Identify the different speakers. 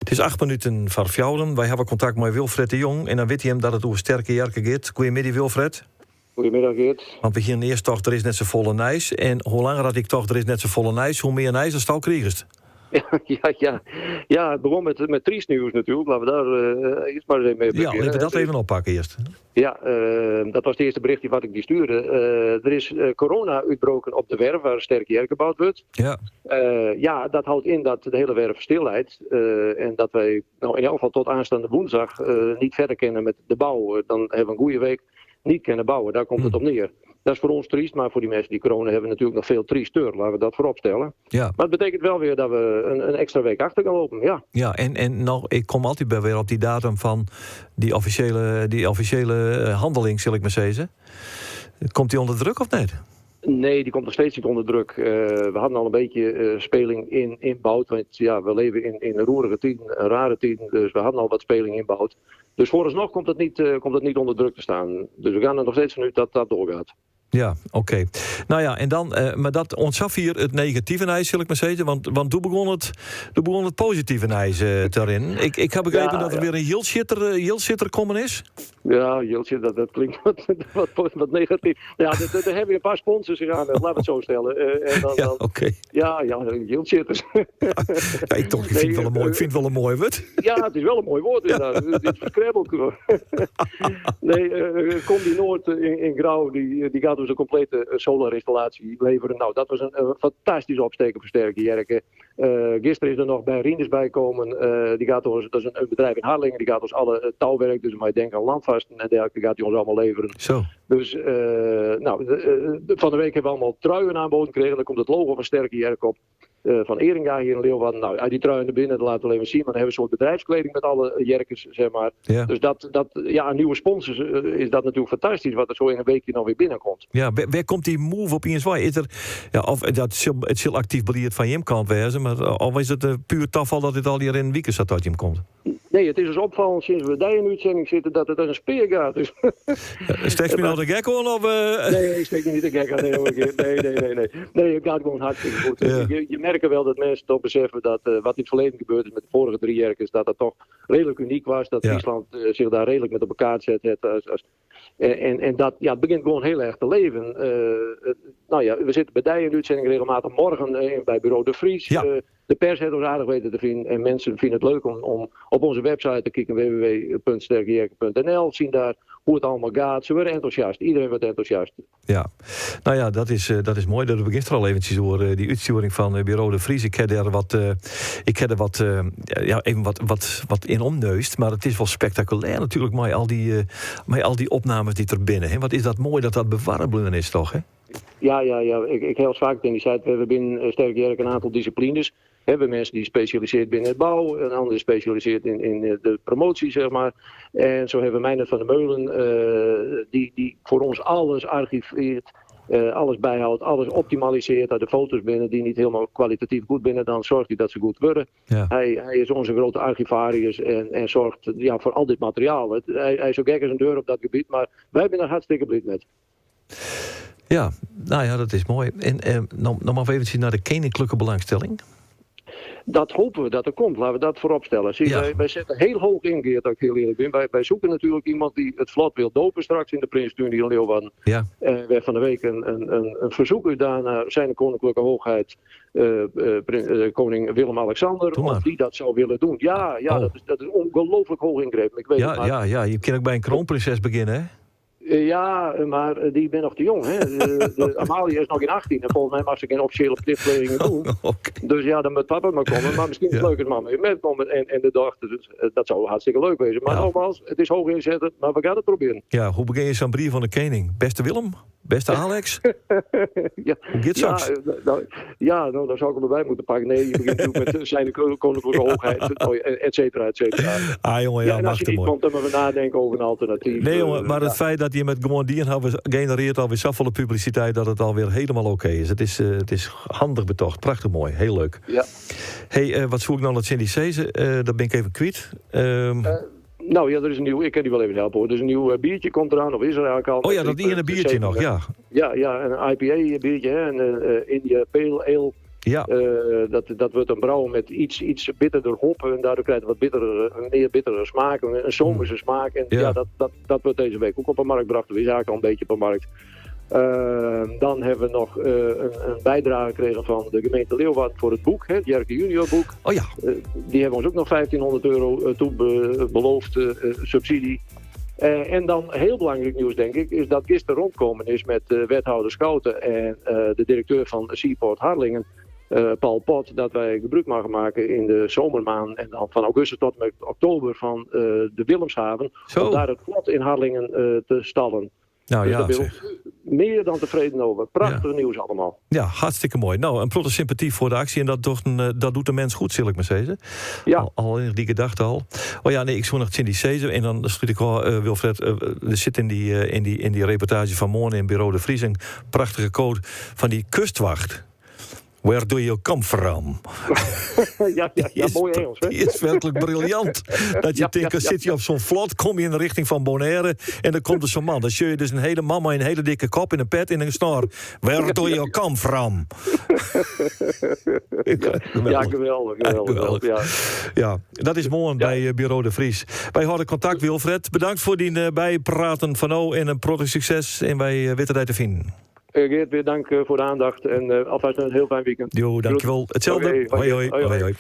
Speaker 1: Het is 8 minuten voor 4. Wij hebben contact met Wilfred de Jong. En dan weet hij hem dat het over sterke jerken gaat. Goedemiddag, Wilfred.
Speaker 2: Goedemiddag, Geert.
Speaker 1: Want we gaan eerst toch, er is net zo volle nijs. En hoe langer dat ik toch, er is net zo volle nijs, hoe meer nijs dan stal kriegest.
Speaker 2: Ja, het begon met triest nieuws natuurlijk. Laten we daar eerst maar eens mee beginnen.
Speaker 1: Ja, laten we dat even oppakken eerst.
Speaker 2: Ja, dat was het eerste berichtje wat ik die stuurde. Er is corona uitbroken op de werf waar Sterke Jerk gebouwd wordt.
Speaker 1: Ja.
Speaker 2: Dat houdt in dat de hele werf stilleidt. En dat wij in elk geval tot aanstaande woensdag niet verder kunnen met de bouw. Dan hebben we een goede week niet kunnen bouwen. Daar komt het op neer. Dat is voor ons triest, maar voor die mensen die corona hebben natuurlijk nog veel triester. Laten we dat voorop stellen.
Speaker 1: Ja.
Speaker 2: Maar het betekent wel weer dat we een extra week achter gaan lopen, ja.
Speaker 1: Ja, en nou, ik kom altijd bij weer op die datum van die officiële handeling, zal ik maar zeggen. Komt die onder druk of niet?
Speaker 2: Nee, die komt nog steeds niet onder druk. We hadden al een beetje speling inbouwd. Want ja, we leven in een roerige tijden, een rare tijden. Dus we hadden al wat speling inbouwd. Dus vooralsnog komt het niet onder druk te staan. Dus we gaan er nog steeds vanuit dat dat doorgaat.
Speaker 1: Ja, oké. Nou ja, en dan, maar dat ontzag hier het negatieve ijs, zal ik maar zeggen. Want toen begon het positieve ijs daarin. Ik heb begrepen dat er weer een yieldshitter komen is.
Speaker 2: Ja, yieldshitter, dat klinkt wat negatief. Ja, daar hebben we een paar sponsors gegaan, laten we het zo stellen.
Speaker 1: Oké.
Speaker 2: Ja, yieldshitters.
Speaker 1: Ja, ik vind het wel een mooi woord.
Speaker 2: Ja, het is wel een mooi woord inderdaad. Het is verkrebbeld. Nee, Combi Noord in Grauw, die gaat dus een complete solarinstallatie leveren. Nou, dat was een fantastische opsteker voor Sterke Jerken. Gisteren is er nog bij Rienders bijkomen. Die gaat ons, dat is een bedrijf in Harlingen, die gaat ons alle touwwerk, dus maar denken aan landvasten en dergelijke, gaat die ons allemaal leveren.
Speaker 1: Zo.
Speaker 2: Dus van de week hebben we allemaal truien aanboden gekregen. Daar komt het logo van Sterke Jerk op. Van Eringa hier in Leeuwarden. Nou, uit die truien naar binnen, dat laten we even zien. Maar dan hebben we een soort bedrijfskleding met alle jerkers, zeg maar. Ja. Dus aan nieuwe sponsors is dat natuurlijk fantastisch, wat er zo in een weekje nog weer binnenkomt.
Speaker 1: Ja, waar komt die move op INSW? Is er, ja, of het zal actief beleid van je kant wezen, maar of is het puur toeval dat dit al hier in weekend zat dat je hem komt?
Speaker 2: Nee, het is dus opvallend sinds we daar in de uitzending zitten dat het als een speer gaat. Dus.
Speaker 1: Steek je nou de gek aan? Of,
Speaker 2: Nee, ik steek niet de gek aan. Nee. Nee, het gaat gewoon hartstikke goed. Ja. Je merkt wel dat mensen toch beseffen dat wat in het verleden gebeurd is met de vorige 3 jerkers, dat dat toch redelijk uniek was. Dat Friesland zich daar redelijk met op elkaar zet. En dat, ja, het begint gewoon heel erg te leven. We zitten bij die in de uitzending regelmatig morgen bij bureau De Vries.
Speaker 1: Ja.
Speaker 2: De pers heeft ons aardig weten te vinden. En mensen vinden het leuk om op onze website te kijken. www.sterkejerken.nl. Zien daar hoe het allemaal gaat. Ze worden enthousiast. Iedereen wordt enthousiast. Ja,
Speaker 1: nou ja, dat is mooi. Dat begint er al eventjes door die uitsturing van bureau De Vries. Ik heb er wat in omneust. Maar het is wel spectaculair natuurlijk. Met al die opnames die er binnen. Hè? Wat is dat mooi dat dat bewaarbaar is toch, hè?
Speaker 2: Ja. Ik heel vaak in die site. We hebben binnen Sterke Jerk een aantal disciplines. We hebben mensen die specialiseert binnen het bouw. Een ander specialiseert in de promotie, zeg maar. En zo hebben we Meijnerd van der Meulen. Die voor ons alles archiveert. Alles bijhoudt, alles optimaliseert. Uit de foto's binnen die niet helemaal kwalitatief goed binnen. Dan zorgt hij dat ze goed worden. Ja. Hij is onze grote archivarius en zorgt voor al dit materiaal. Hij is ook gek als een deur op dat gebied. Maar wij zijn er hartstikke blij met.
Speaker 1: Ja, nou ja, dat is mooi. En nog maar even zien naar de koninklijke belangstelling.
Speaker 2: Dat hopen we dat er komt. Laten we dat voorop stellen. Zie, wij zetten heel hoog in, Geert, dat ik heel eerlijk ben. Wij zoeken natuurlijk iemand die het vlot wil dopen straks in de Prinstunie in Leeuwarden. Ja. We hebben van de week een verzoek gedaan naar zijn koninklijke hoogheid, koning Willem-Alexander, of die dat zou willen doen. Ja, dat is ongelooflijk hoog ingrepen. Ik weet het maar. Ja, je kan ook bij een kroonprinses beginnen, hè? Ja, maar die ben nog te jong. Hè? De Amalia is nog in 18 en volgens mij mag ze geen officiële plichtplegingen doen. Okay. Dus ja, dan moet papa maar komen. Maar misschien is het leuk als mama met komen en de dochter. Dus, dat zou hartstikke leuk wezen. Maar nogmaals, het is hoog inzetten, maar we gaan het proberen.
Speaker 1: Ja, hoe begin je zo'n brief van de koning? Beste Willem? Beste Alex?
Speaker 2: Ja, hoe gaat straks? Nou, dan zou ik hem erbij moeten pakken. Nee, je begint natuurlijk met zijn koninklijke hoogheid, et cetera, et cetera.
Speaker 1: Ah jongen, ja,
Speaker 2: en als je niet komt, dan moeten we nadenken over een alternatief.
Speaker 1: Nee jongen, maar het feit dat je met gewoon die genereert alweer zoveel publiciteit dat het alweer helemaal oké is. Het is handig betocht, prachtig mooi, heel leuk. Ja. Hey, wat zoek ik nou naar Cindy Cese? Dat ben ik even kwijt.
Speaker 2: Nou ja, er is een nieuw, ik kan die wel even helpen hoor. Er is een nieuw biertje komt eraan, of is er eigenlijk al.
Speaker 1: Oh ja, dat ene biertje nog, ja.
Speaker 2: Ja, een IPA biertje, hè, een India Pale Ale.
Speaker 1: Ja.
Speaker 2: Dat wordt een brouwen met iets bitterder hop. En daardoor krijg je een meer bittere smaak. Een zomerse smaak. En dat wordt deze week ook op de markt gebracht. We zijn eigenlijk al een beetje op de markt. Dan hebben we nog een bijdrage gekregen van de gemeente Leeuwarden voor het boek. Het Jerke Junior boek.
Speaker 1: Oh ja.
Speaker 2: Die hebben ons ook nog €1500 toe beloofd, subsidie. En dan heel belangrijk nieuws, denk ik, is dat gisteren rondkomen is met wethouder Schouten en de directeur van Seaport Harlingen, Paul Pot, dat wij gebruik mogen maken in de zomermaand en dan van augustus tot met oktober van de Willemshaven. Om daar het vlot in Harlingen te stallen.
Speaker 1: Nou
Speaker 2: dus
Speaker 1: ja,
Speaker 2: daar ben ik meer dan tevreden over. Prachtig nieuws allemaal.
Speaker 1: Ja, hartstikke mooi. Nou, een protte sympathie voor de actie. En dat doet de mens goed, zal ik maar zeggen.
Speaker 2: Ja.
Speaker 1: Al in die gedachte al. Oh ja, nee, ik zoek nog Cindy Sezen. En dan stuur ik wel, Wilfred, er zit in die reportage van morgen in Bureau de Vries een prachtige code van die kustwacht. Where do you come from?
Speaker 2: ja, mooi Engels, hè?
Speaker 1: Die is werkelijk briljant. Dat je denkt, zit je op zo'n vlot, kom je in de richting van Bonaire en dan komt er zo'n man. Dan zie je dus een hele mama in een hele dikke kop in een pet in een snor. Where do you come from?
Speaker 2: Geweldig.
Speaker 1: Ja, dat is mooi bij Bureau de Vries. Wij houden contact, Wilfred. Bedankt voor die bijpraten van nou en een prachtig succes. En wij weten dat te vinden.
Speaker 2: Geert, weer dank voor de aandacht en alvast een heel fijn weekend.
Speaker 1: Jo, dankjewel. Hetzelfde.
Speaker 2: Okay,
Speaker 1: hoi.